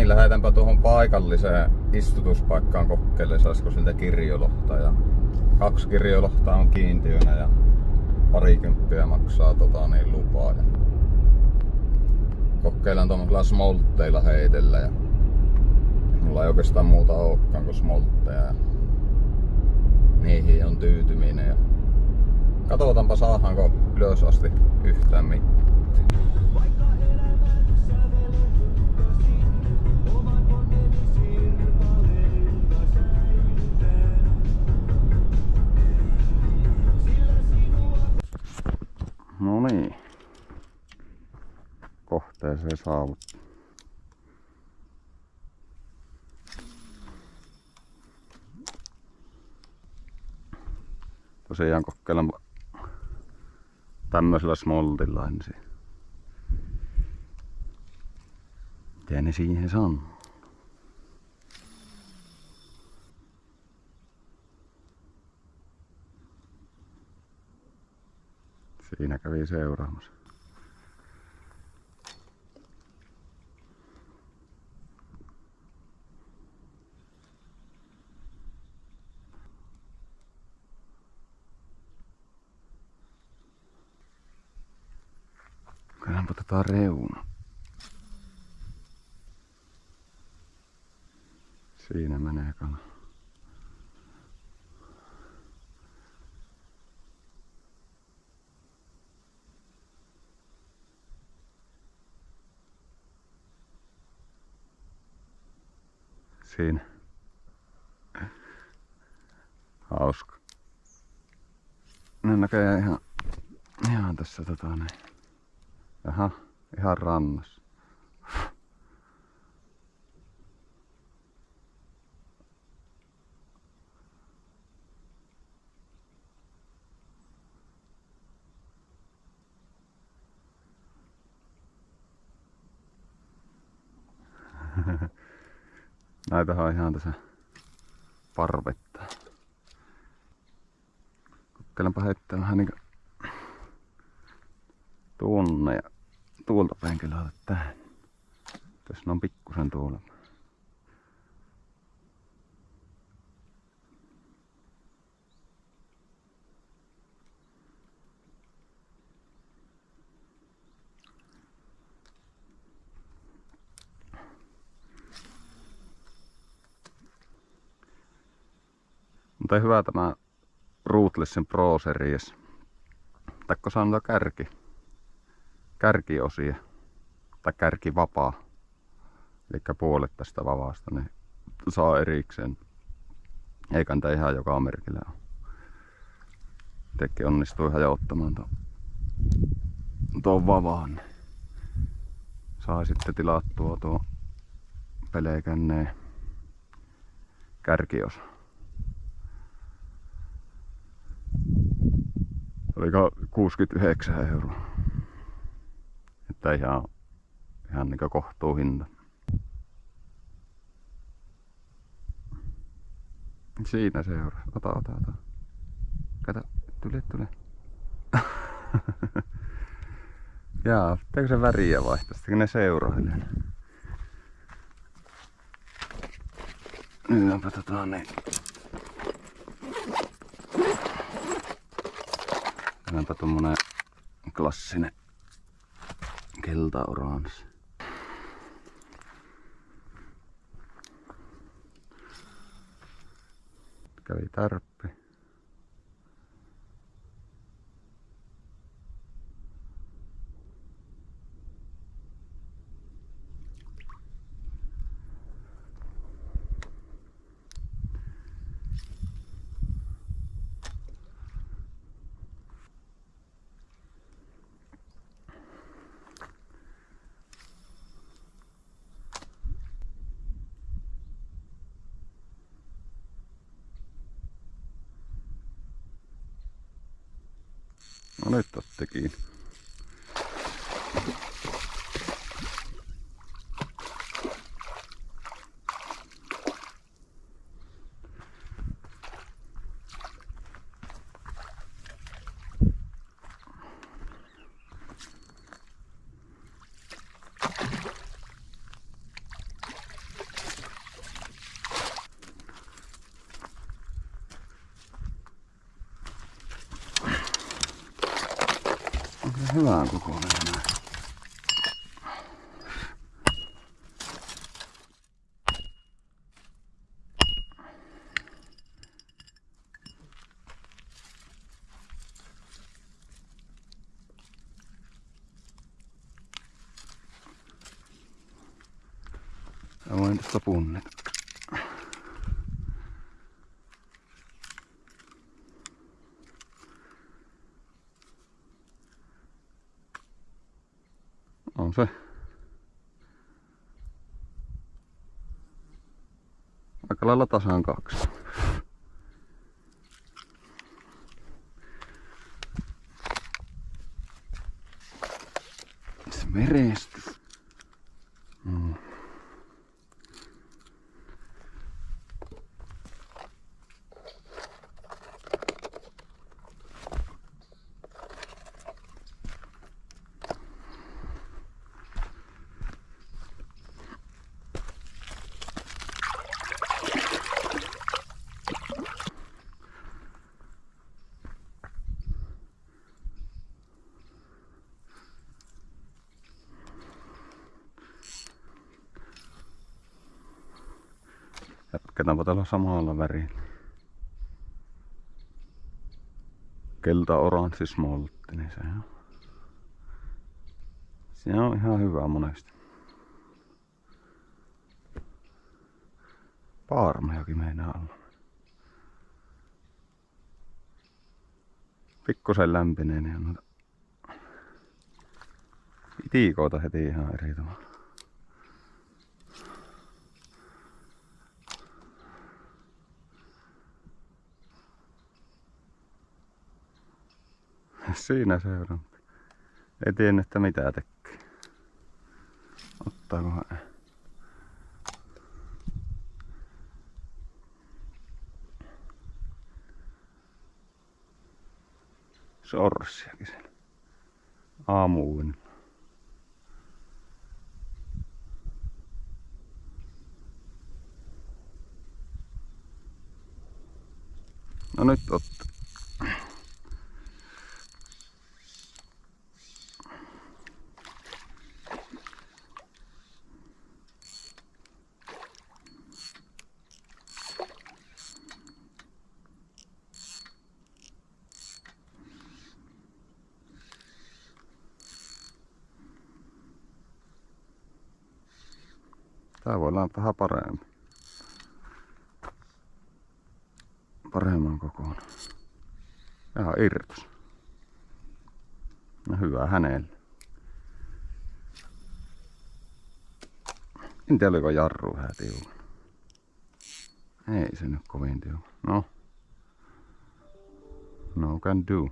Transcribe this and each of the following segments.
niin lähdetäänpä tuohon paikalliseen istutuspaikkaan kokeilemaan, saisiko siltä kirjolohta. Ja 2 kirjolohtaa on kiintiönä ja parikymppiä maksaa lupaa. Ja kokeillaan tuollaisilla smoltteilla heitellä. Ja mulla ei oikeastaan muuta olekaan kuin smoltteja. Ja niihin on tyytyminen. Ja katsotaanpa saadaanko ylös asti yhtään mitään. No niin. Kohteeseen saavuttu. Tosiaan kokeillaan tämmöisellä smoltilla ensin. Miten ne siihen sanoo? Siinä kävi seuraamassa. Käydäänpä tätä reuna. Siinä menee kana. Siinä. Hauska. Ne näköjään ihan tässä niin. Jaha, ihan rannassa. Näitähän on ihan tässä parvetta. Kokkeilenpa heittää vähän niinku tuonne ja tuolta päin kyllä tähän. Tässä on pikkusen tuolla. Mutta hyvä tämä Rootlessin Pro Series. Taikko saa noita kärkiosia tai kärkivapaa. Eli puolet tästä vapaasta niin saa erikseen. Eikä niitä ihan joka merkillä ole. Itsekin onnistui hajottamaan tuon vavaan. Sai sitten tilattua tuo pelekänneen kärkiosa. Oliko 69 €. Että ihan niinku kohtuu hinta. Siinä seuraa. Ota. Kato, tule. Jaa, pitääkö se väriä vaihtaa, sitten ne seurailee. Nyt onpa niin. Onpa tommonen klassinen keltaoranssi. Kävi tarppi. No nyt otti kiinni. Onko se hyvän kokoinen enää? Mä voin tästä punnita. On se aika lailla tasan 2. Se merestys. Jatketaanpa tällä samalla värillä. Kelta-oranssi smoltti, niin se on ihan hyvä monesti. Paarmejakin meinaa olla. Pikkusen lämpenee, niin on noita itiikoita heti ihan eri tavalla. Siinä se on. Ei tiedä, että mitä tekee. Ottaakohan? Sorssiakin siellä. Aamuun. No nyt ottaa. Tää voi olla vähän paremmin. Paremman kokoinen. Ihan irtos. No hyvä hänelle. En tiedä oliko jarru vähän tiukana. Ei se nyt kovin tiukana. No. No can do.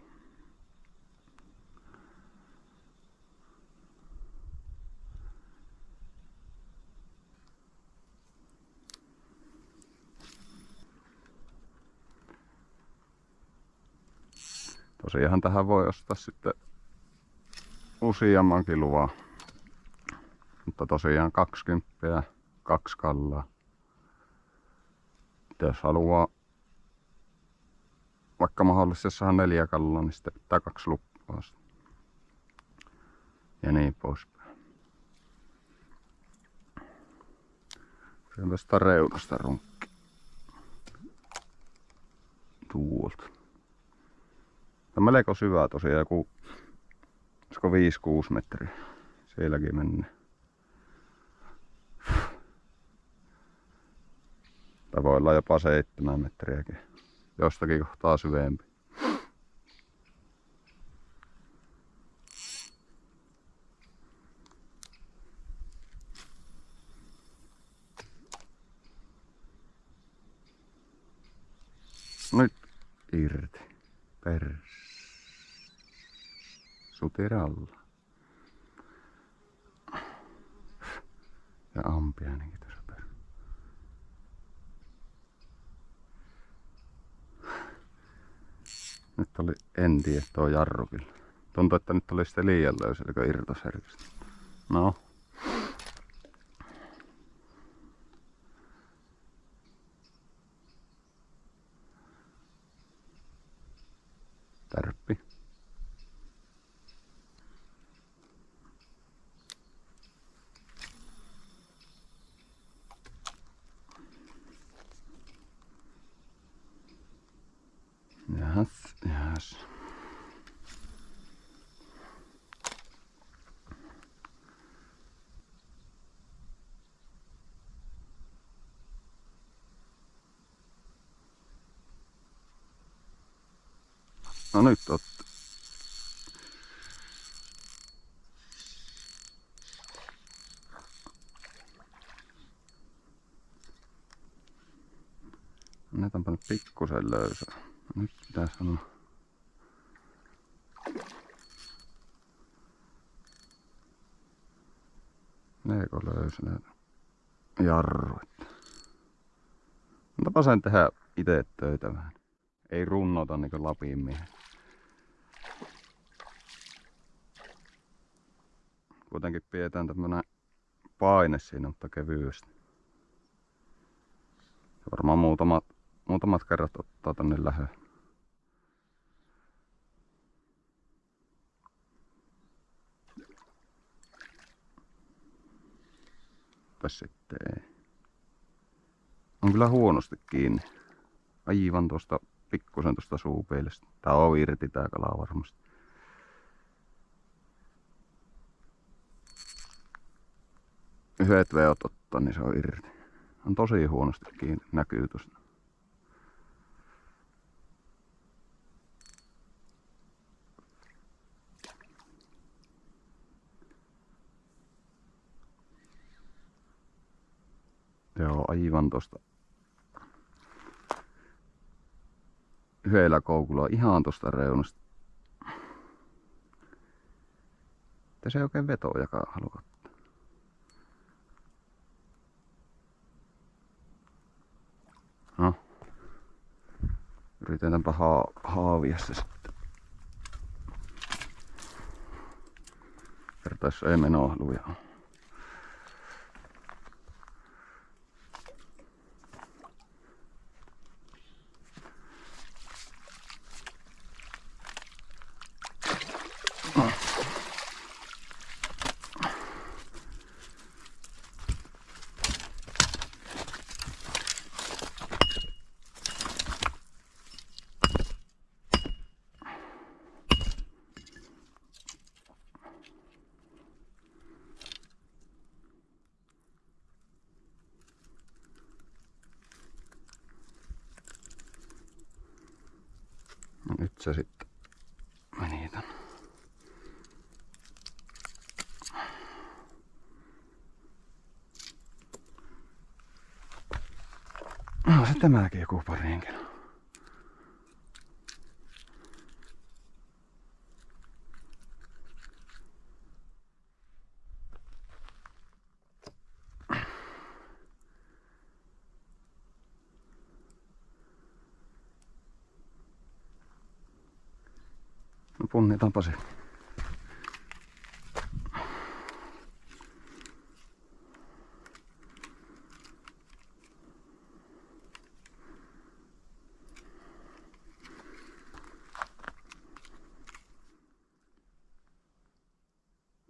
Tosiaan tähän voi ostaa sitten useammankin luvan. Mutta tosiaan 20 ja 2 kallaa. Jos haluaa vaikka mahdollisesti saada 4 kallaa, niin sitten pitää 2 lupaa. Ja niin poispäin. Se on tästä reunasta runkki. Tuolta. Tämä on melko syvä tosiaan, joku 5-6 metriä. Sielläkin mennään. Tai voi olla jopa 7 metriäkin. Jostakin kohtaa syvempi. Nyt irti. Sutiralla. Ja ampiainenkin tässä perä. Nyt oli, en tiedä, tuo jarru kyllä. Tuntuu, että nyt oli sitten liian löysä, eli irtos herkästi. No. Tärppi. No nyt otti. Annetaan nyt pikkusen löysää. Nyt pitää sanoa. Leeko löysää jarruit. Mutta sen tehdä itse töitä vähän. Ei runnota niinku Lapin miehen. Kuitenkin pidetään tämmönen paine siinä, mutta kevyesti. Varmaan muutamat kerrat ottaa tänne lähö. Tässä sitten ei. On kyllä huonosti kiinni. Aivan tuosta pikkusen tuosta suupeilistä. Tää on irti tää kala varmasti. Yhdet veot ottaa, niin se on irti. On tosi huonosti kiinni. Näkyy tuosta. Joo, aivan tosta. Yhdellä koukulla ihan tosta reunasta. Että se ei oikein vetojakaan halua ottaa. No. Yritetäänpä haavia se sitten. Kertais ei menoa lujaa. No nyt se sitten meni tän. No se tämäkin joku pariin kilo. No punnitaanpa se.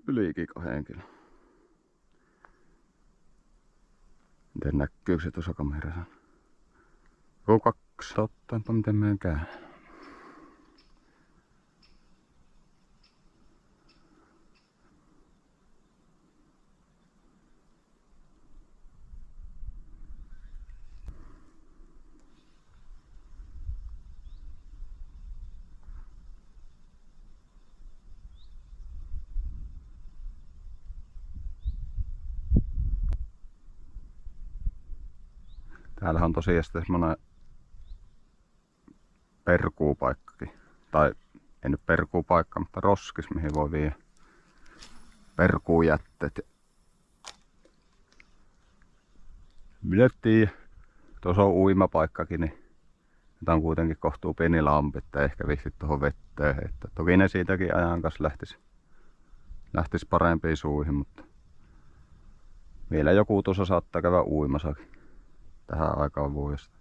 Ylikin 2 kilon. Miten näkyy se tuossa kamerassa? Joku 2. Ottaenpa miten meidän käy. Täällähän on tosiaan sitten semmonen perkuupaikkakin. Tai ei nyt perkuupaikka, mutta roskis, mihin voi viedä perkuujätteet. Minä tiedä. Tuossa on uimapaikkakin, niin tää on kuitenkin kohtuu pieni lampi, että ehkä viitsit tuohon vetteen heittää. Toki ne siitäkin ajan kanssa lähtis parempiin suihin, mutta vielä joku tuossa saattaa käydä uimassakin tähän aikaan vuodesta.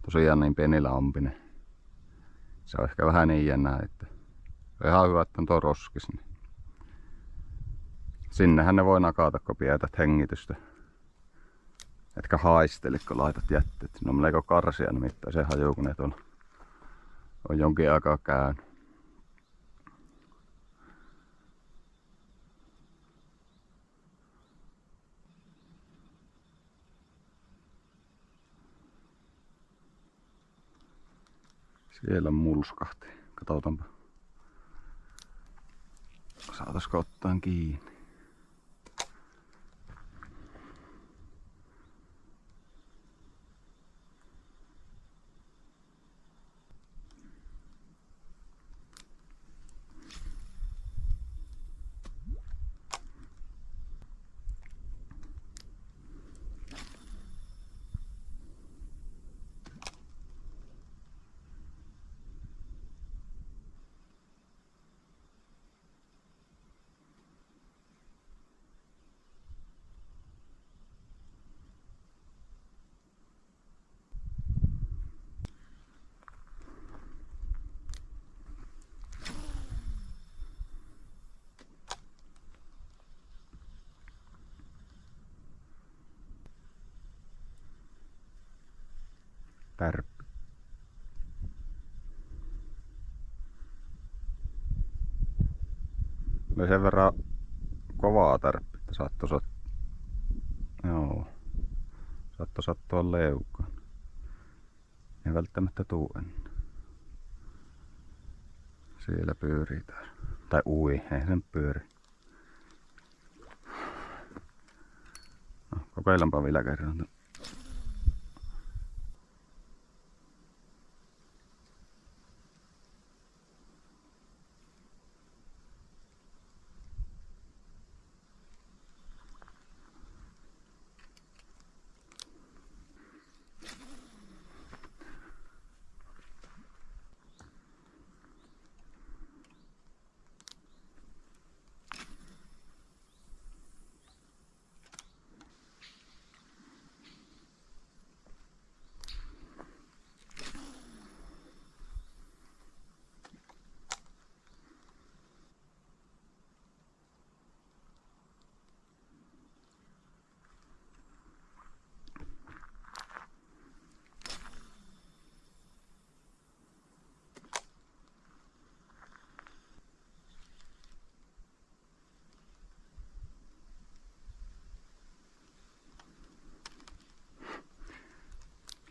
Tosiaan niin pieni lampi, niin se on ehkä vähän niin jännää, että on ihan hyvä, että on tuo roskis. Niin sinnehän ne voi nakata, kun pidätät hengitystä. Etkä haistele, kun laitat jätteet. No melko karsia nimittäin se haju, kun ne on jonkin aikaa käynyt. Siellä mulskahti. Katsotaanpa. Saataisiko ottaa kiinni. Tärppi. Oli sen verran kovaa tärppi, että saattoi sattua leukaan. Ei välttämättä tuu ennen. Siellä pyörii taas. Tai ei sen pyöri. No, kokeillaanpa vielä kerran.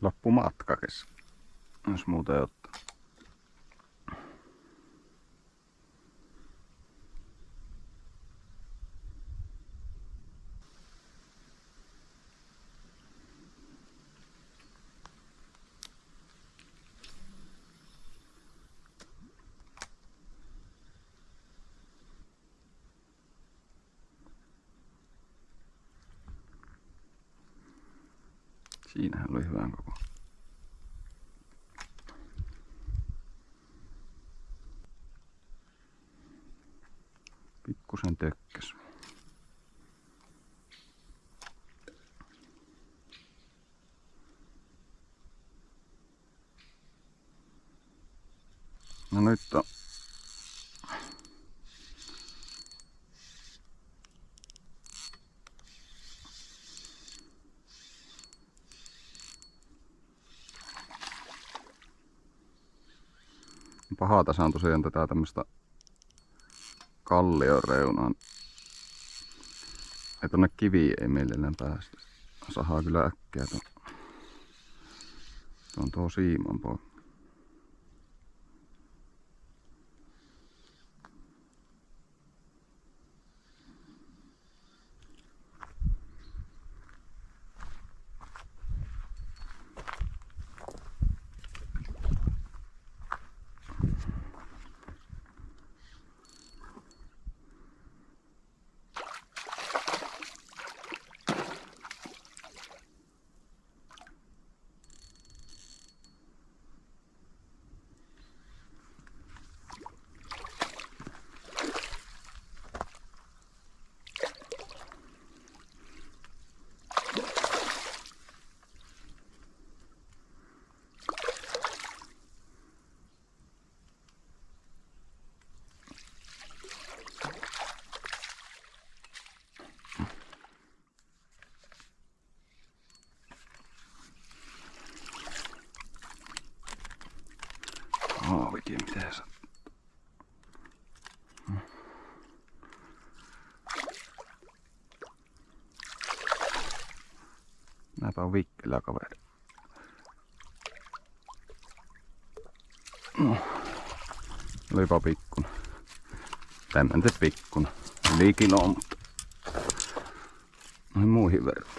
Loppu matka kesken, jos muuten ottaa. Siinähän oli hyvän koko. Pikkusen tökkäs. No nyt on pahaa. Tässä on tosiaan tätä tämmöstä kallion reunaa. Ja tonne kiviin ei millään päästä. Sahaa kyllä äkkiä tuon siiman pois. Oikein mitä sä. Näpä on vikkelä kaveri. No. Olipa pikkuna. Tämmönen pikkuna. Yli kilo, mutta noin muihin verran.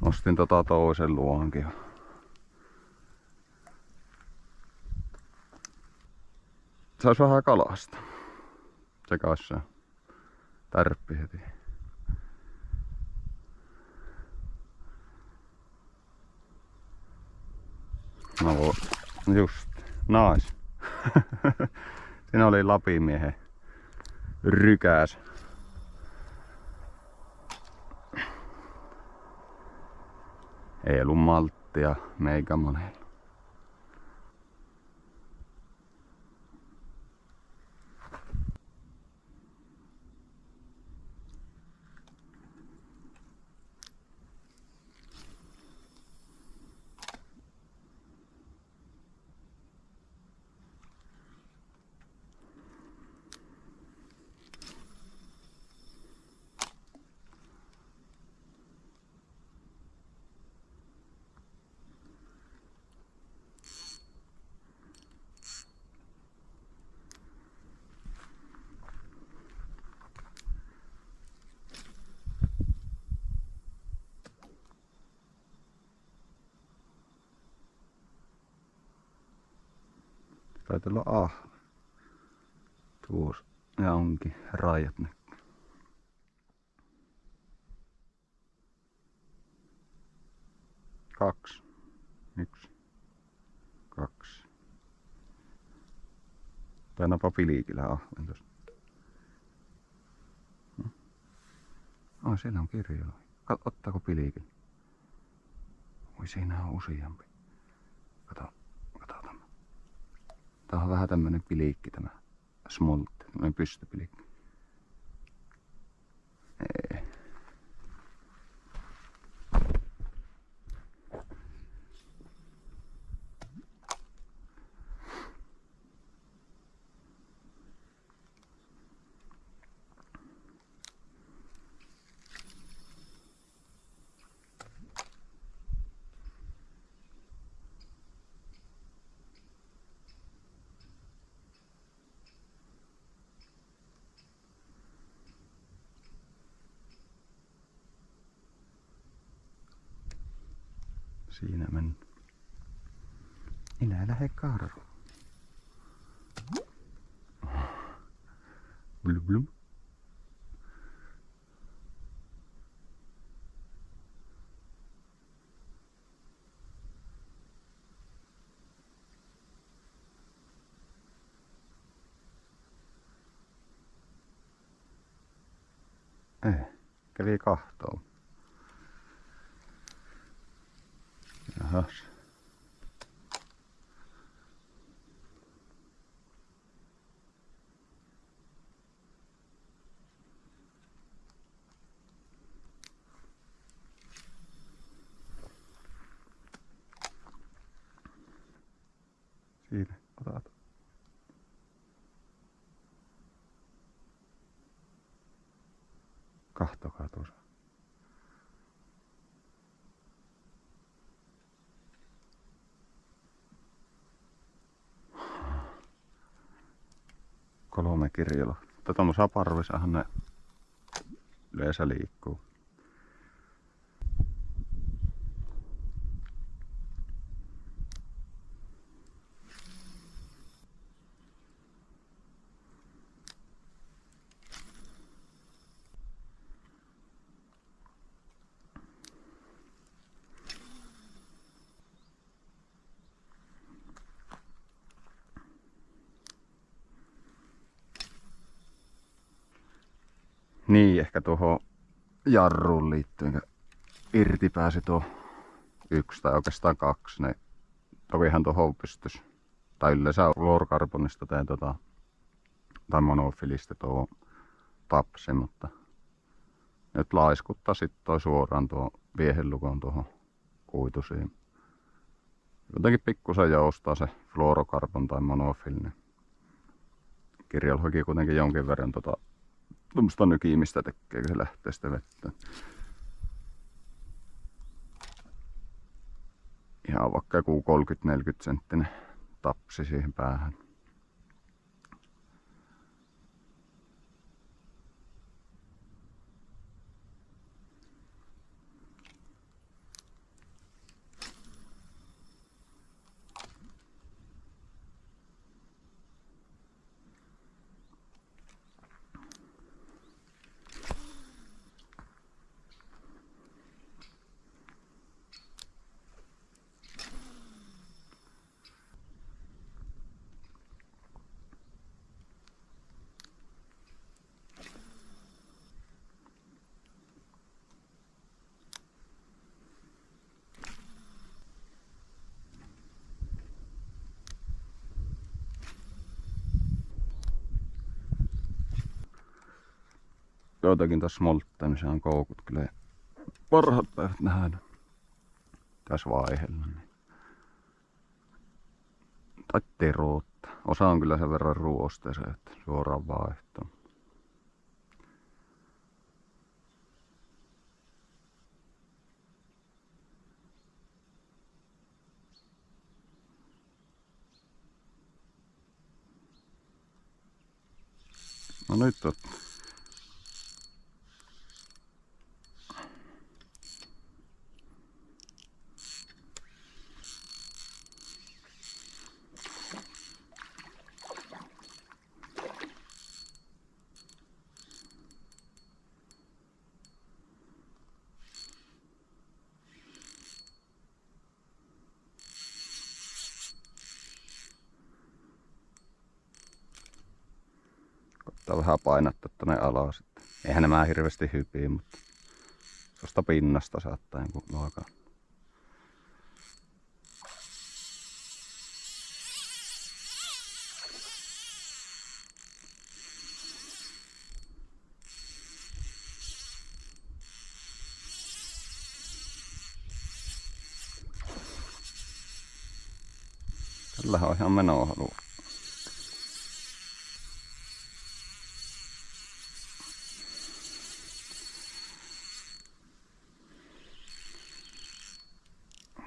Ostin toisen luonkin. Sais vähän kalasta. Se kanssa tärppi heti. No just, nais. Siinä oli Lapimiehen rykäs. Ei ollut malttia meikä monella. Taitaa olla tuossa. Ja onkin rajat näkyy. Kaksi. Yksi. Kaksi. Tainapa piliikillä ahven tossa. Siellä on kirjoilla. Ottaako piliikillä? Oi, siinä on useampi. Kato tämä. Tää on vähän tämmönen piliikki tämä. Smoltti, tämmönen pystypiliikki. Ei. Siinä mennään. Minä lähde karkuun. Blum blum. Kävi kahtoon. Jahas. Siinä, otat. Kahtokaa tuossa. Kolme kirjolla. Tuommoisessa parvissahan ne yleensä liikkuu. Niin, ehkä tuohon jarruun liittyen irti pääsi tuo yksi tai oikeastaan kaksi. Ne, tokihan tuohon pystyisi, tai yleensä fluorokarbonista tai monofilistä tuo tapsi, mutta Nyt laiskuttaa sitten toi suoraan tuo viehelukon tuohon kuitusiin. Jotenkin pikkusen joustaa se fluorokarbon tai monofilinen. Kirjalla hoki kuitenkin jonkin verran tuommoista nykimistä tekee, kun se lähtee sitä vettä. Ihan vaikka joku 30-40 senttinen tapsi siihen päähän. Joitakin tuossa smoltteissa on koukut kyllä parhaat päivät nähdä tässä vaiheella. Tai teroutta. Osa on kyllä sen verran ruosteessa, että suoraan vaihtoon. No nyt on. Koittaa vähän painattaa tonne alas. Eihän nämä hirveästi hypii, mutta tuosta pinnasta saattaa jonkun luokaa. Tällähän on ihan menoa halua.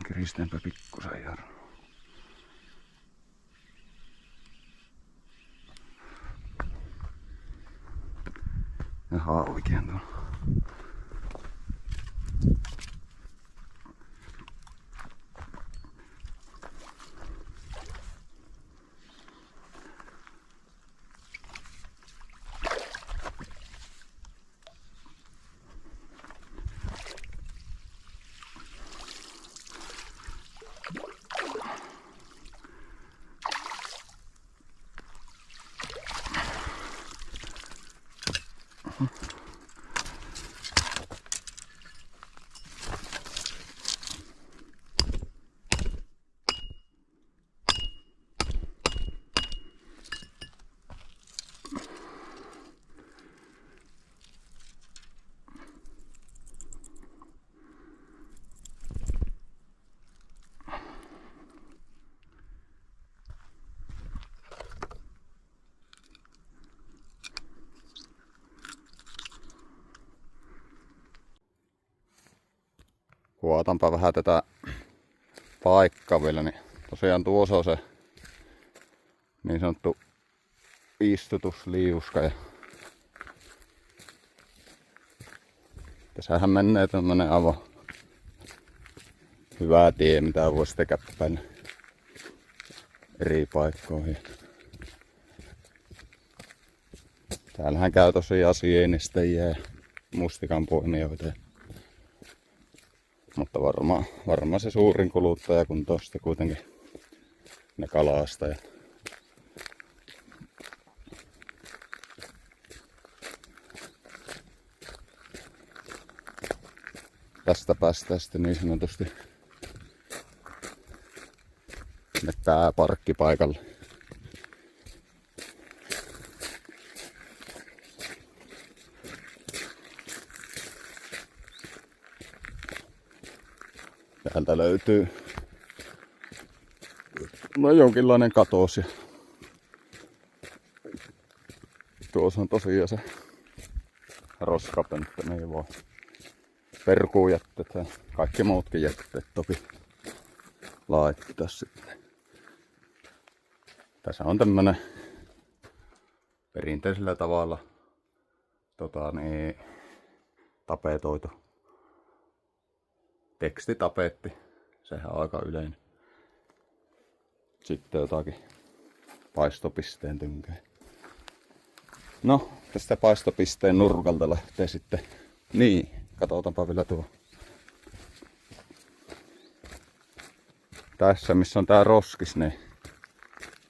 Kiristäänpä pikkusen jarru. Ja haavikin tuolla. Kuotanpa vähän tätä paikkaa vielä, niin tosiaan tuossa on se niin sanottu istutusliuska. Ja tässähän menee tämmönen aivan hyvä tie, mitä voi sitten käppäillä eri paikkoihin. Täällähän käy tosiaan sienistäjiä ja mustikan poimijoita. Mutta varmaan se suurin kuluttaja, kun tosta kuitenkin ne kalastajat. Tästä päästään sitten niin sanotusti sinne pääparkkipaikalle. Täältä löytyy jonkinlainen katos. Ja tuossa on tosiaan se roskapönttö, niin voi perkuujätteet ja kaikki muutkin jätteet toki laittaa sitten. Tässä on tämmönen perinteisellä tavalla tapetoitu tekstitapetti. Sehän on aika yleinen. Sitten jotakin paistopisteen tynkää. No, tästä paistopisteen nurkalta lähtee sitten. Niin, katsotaanpa vielä tuo. Tässä missä on tää roskis, niin.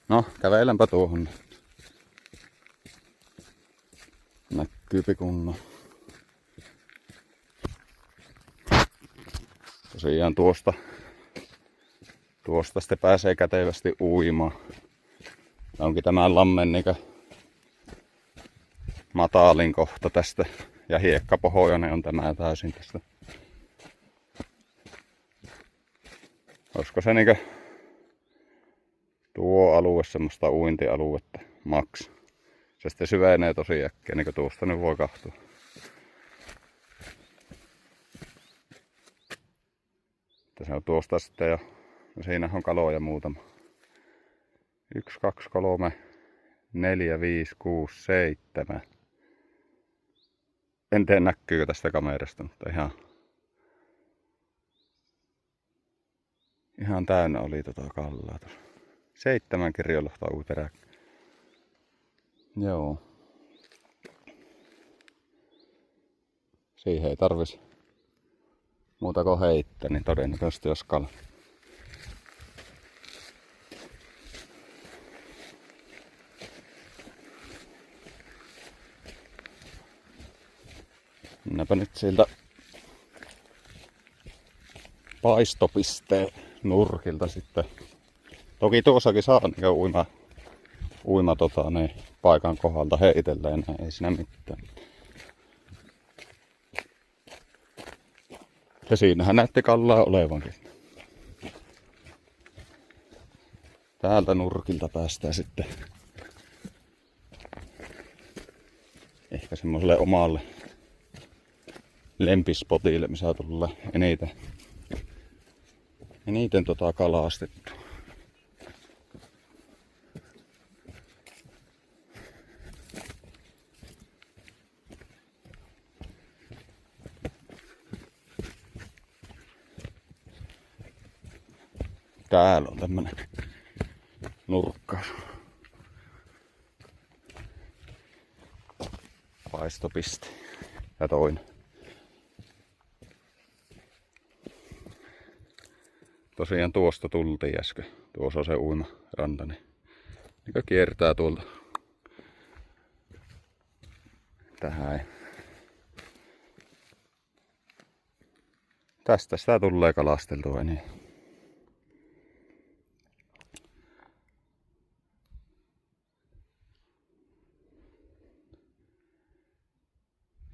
No, kävelenpä tuohon. Näkyypi kunnon. Tosiaan tuosta sitten pääsee kätevästi uimaan. Onkin tämän lammen niinkö matalin kohta tästä. Ja hiekkapohjoinen on tämä täysin tästä. Olisiko se niinkö tuo alue semmoista uintialuetta maks. Se sitten syvenee tosi äkkiä, niin kuin tuosta nyt voi katsoa. Se on tuosta sitten jo. No siinä on kaloja muutama. 1, 2, 3, 4, 5, 6, 7. En tiedä näkyykö tästä kamerasta, mutta ihan täynnä oli kallaa tuossa. 7 kirjolohtaa ui peräkkäin. Joo. Siihen ei tarvis muuta kuin heittää, niin todennäköisesti jos kala. Mennäänpä nyt sieltä paistopisteen nurkilta sitten. Toki tuossakin saa niin uima paikan kohdalta heitellä enää, ei siinä mitään. Ja siinähän näytti kallaa olevankin. Täältä nurkilta päästään sitten ehkä semmoiselle omalle lempispotille, missä tulee eniten kalastettu. Täällä on tämmönen nurkkaus. Paistopiste ja toinen. Tosiaan tuosta tultiin äsken. Tuossa on se uimaranta, niin kiertää tuolta tähän. Tästä sitä tulee kalasteltua niin.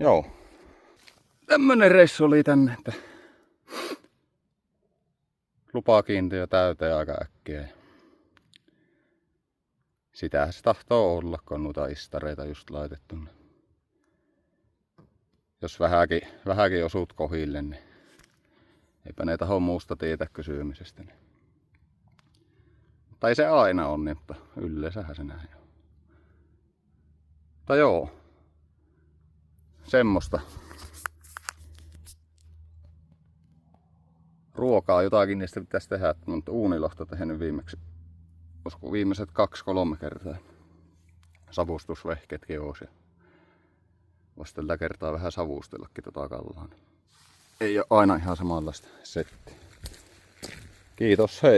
Joo. Tämmönen reissu oli tänne, että lupakiintiö täyteen aika äkkiä. Sitähän se tahtoo olla, kun on noita istareita just laitettu. Jos vähänkin osut kohille, niin eipä ne taho muusta tietä kysymisestä. Tai se aina on, niin, mutta yleensähän se näin on. Mutta joo. Semmosta. Ruokaa jotakin niistä pitäisi tehdä, mutta uunilohta tehnyt viimeksi. Olisiko viimeiset 2-3 kertaa. Savustusvehkeetkin olisi. Voisi tällä kertaa vähän savustellakin kallaa. Ei ole aina ihan samanlaista settiä. Kiitos, hei!